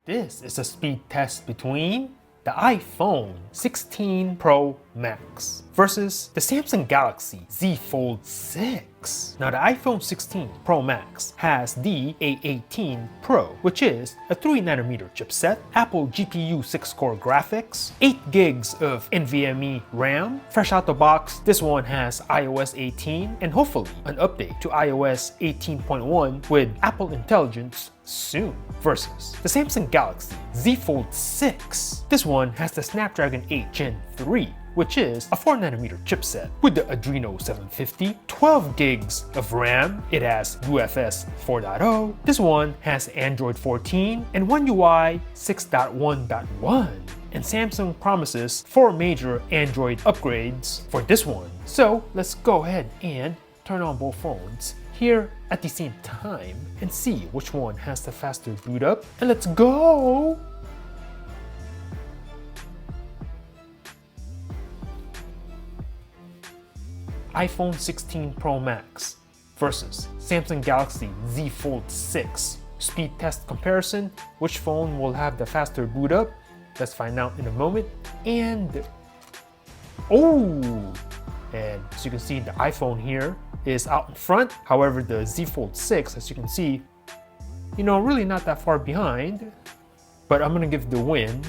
This is a speed test between the iPhone 16 Pro Max versus the Samsung Galaxy Z Fold 6. Now the iPhone 16 Pro Max has the A18 Pro, which is a 3nm chipset, Apple GPU 6-core graphics, 8 gigs of NVMe RAM. Fresh out the box, this one has iOS 18 and hopefully an update to iOS 18.1 with Apple Intelligence soon, versus the Samsung Galaxy Z Fold 6. This one has the Snapdragon 8 Gen 3, which is a 4nm chipset with the Adreno 750, 12 gigs of RAM. It has UFS 4.0. This one has Android 14 and One UI 6.1.1. And Samsung promises 4 major Android upgrades for this one. So let's go ahead and turn on both phones here at the same time and see which one has the faster boot up. And let's go! iPhone 16 Pro Max versus Samsung Galaxy Z Fold 6. Speed test comparison. Which phone will have the faster boot up? Let's find out in a moment. And oh! And as you can see, the iPhone here is out in front. However, the Z Fold 6, as you can see, really not that far behind. But I'm gonna give the win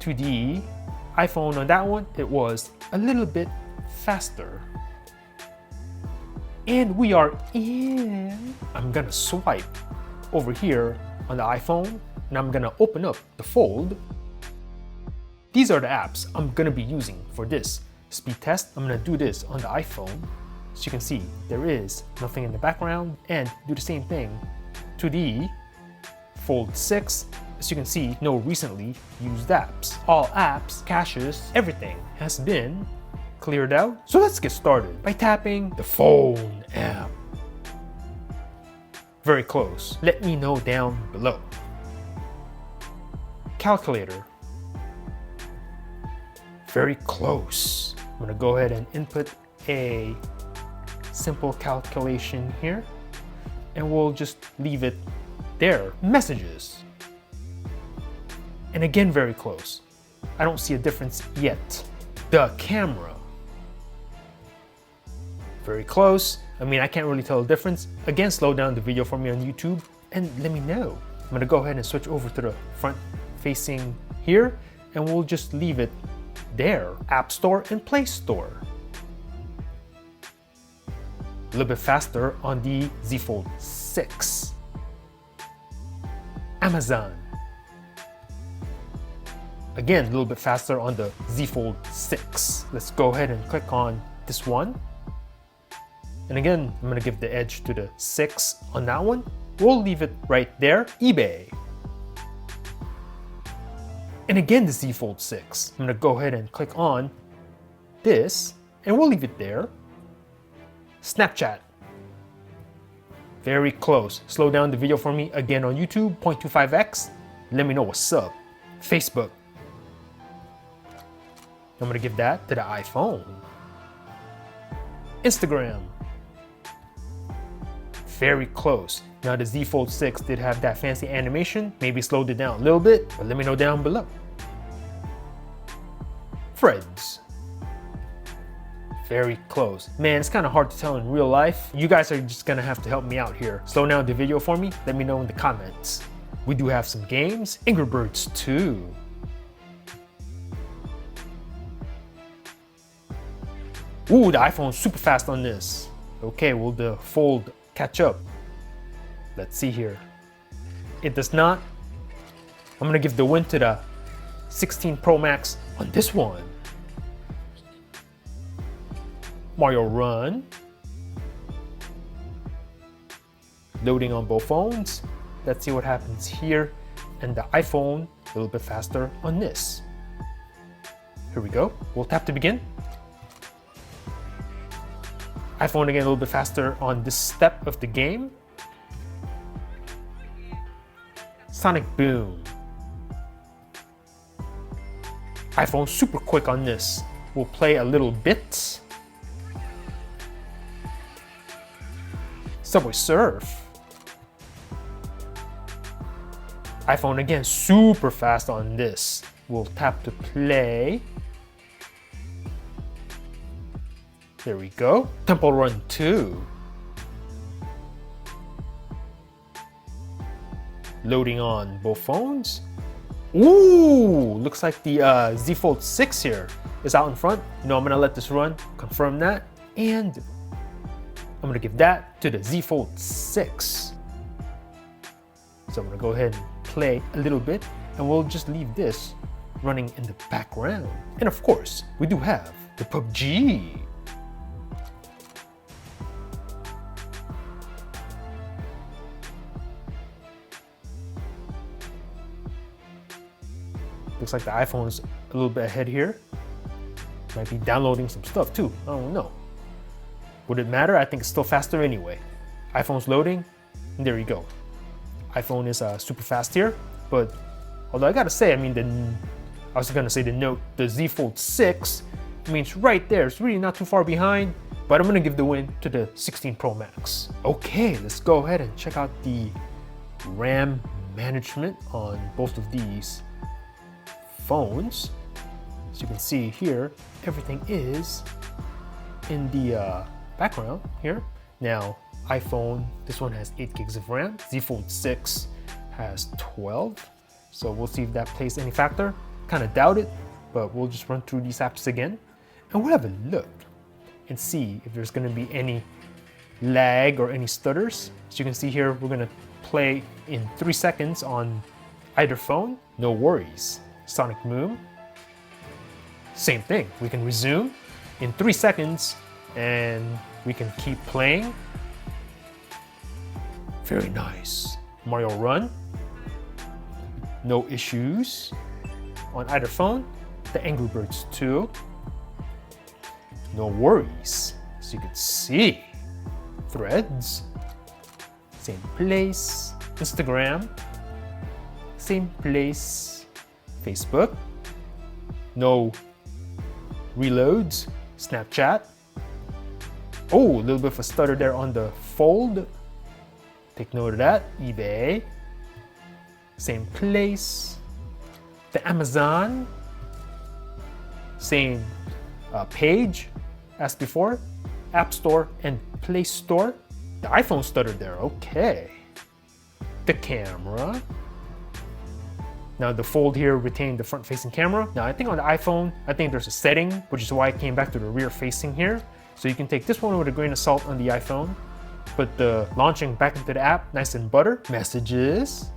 to the iPhone on that one. It was a little bit faster. And we are in. I'm gonna swipe over here on the iPhone and I'm gonna open up the Fold. These are the apps I'm gonna be using for this speed test. I'm gonna do this on the iPhone. As you can see, there is nothing in the background, and do the same thing to the Fold 6. As you can see, no recently used apps. All apps, caches, everything has been cleared out. So let's get started by tapping the phone app. Very close. Let me know down below. Calculator. Very close. I'm gonna go ahead and input a simple calculation here and we'll just leave it there. Messages. And again, very close. I don't see a difference yet. The camera. Very close. I can't really tell the difference. Again, slow down the video for me on YouTube and let me know. I'm gonna go ahead and switch over to the front facing here and we'll just leave it there. App Store and Play Store. A little bit faster on the Z Fold 6. Amazon. Again, a little bit faster on the Z Fold 6. Let's go ahead and click on this one. And again, I'm gonna give the edge to the 6 on that one. We'll leave it right there. eBay. And again, the Z Fold 6. I'm gonna go ahead and click on this and we'll leave it there. Snapchat. Very close. Slow down the video for me again on YouTube, 0.25x. Let me know what's up. Facebook. I'm gonna give that to the iPhone. Instagram. Very close. Now the Z Fold 6 did have that fancy animation, maybe slowed it down a little bit, but let me know down below. Threads. Very close. Man, it's kind of hard to tell in real life. You guys are just gonna have to help me out here. Slow down the video for me, let me know in the comments. We do have some games, Angry Birds 2. Ooh, the iPhone's super fast on this. Okay, will the Fold catch up? Let's see here. It does not. I'm gonna give the win to the 16 Pro Max on this one. Mario Run. Loading on both phones. Let's see what happens here. And the iPhone, a little bit faster on this. Here we go. We'll tap to begin. iPhone again a little bit faster on this step of the game. Sonic Boom. iPhone super quick on this. We'll play a little bit. Subway Surf. iPhone again, super fast on this. We'll tap to play. There we go. Temple Run 2. Loading on both phones. Ooh, looks like the Z Fold 6 here is out in front. You know, I'm gonna let this run, confirm that, and I'm gonna give that to the Z Fold 6. So I'm gonna go ahead and play a little bit, and we'll just leave this running in the background. And of course, we do have the PUBG. Looks like the iPhone is a little bit ahead here. Might be downloading some stuff too, I don't know. Would it matter? I think it's still faster anyway. iPhone's loading, and there you go. iPhone is super fast here, but although I gotta say, I mean, I was gonna say the Z Fold 6, I mean, it's right there. It's really not too far behind, but I'm gonna give the win to the 16 Pro Max. Okay, let's go ahead and check out the RAM management on both of these phones. As you can see here, everything is in the background here. Now, iPhone, this one has 8 gigs of RAM. Z Fold 6 has 12. So we'll see if that plays any factor. Kind of doubt it, but we'll just run through these apps again. And we'll have a look and see if there's gonna be any lag or any stutters. As you can see here, we're gonna play in 3 seconds on either phone. No worries. Sonic Boom. Same thing. We can resume in 3 seconds and we can keep playing. Very nice. Mario Run. No issues on either phone. The Angry Birds 2. No worries. As you can see. Threads. Same place. Instagram. Same place. Facebook. No reloads. Snapchat. Oh, a little bit of a stutter there on the Fold. Take note of that. eBay. Same place. The Amazon. Same page as before. App Store and Play Store. The iPhone stuttered there. Okay. The camera. Now the Fold here retained the front-facing camera. Now I think on the iPhone, I think there's a setting, which is why I came back to the rear-facing here. So you can take this one with a grain of salt on the iPhone. But the launching back into the app, nice and butter. Messages.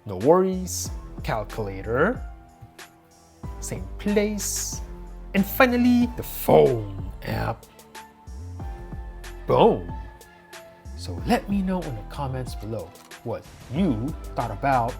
No worries. Calculator. Same place. And finally, the phone app. Boom. So let me know in the comments below what you thought about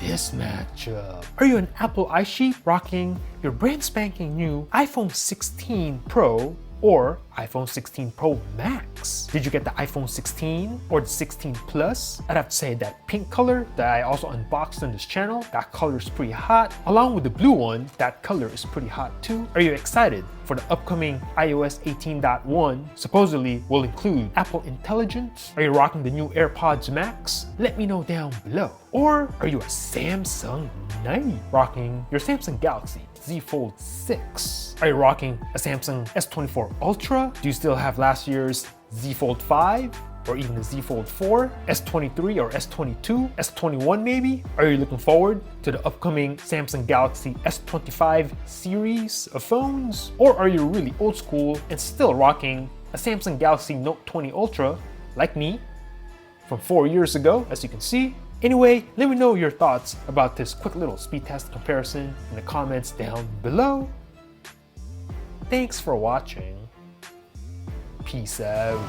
this matchup. Are you an Apple iSheep rocking your brand spanking new iPhone 16 Pro or iPhone 16 Pro Max? Did you get the iPhone 16 or the 16 Plus? I'd have to say that pink color that I also unboxed on this channel, that color is pretty hot. Along with the blue one, that color is pretty hot too. Are you excited for the upcoming iOS 18.1? Supposedly will include Apple Intelligence. Are you rocking the new AirPods Max? Let me know down below. Or are you a Samsung Knight rocking your Samsung Galaxy Z Fold 6? Are you rocking a Samsung S24 Ultra? Do you still have last year's Z Fold 5? Or even the Z Fold 4, S23 or S22, S21 maybe? Are you looking forward to the upcoming Samsung Galaxy S25 series of phones? Or are you really old school and still rocking a Samsung Galaxy Note 20 Ultra like me from 4 years ago, as you can see? Anyway, let me know your thoughts about this quick little speed test comparison in the comments down below. Thanks for watching. Peace out.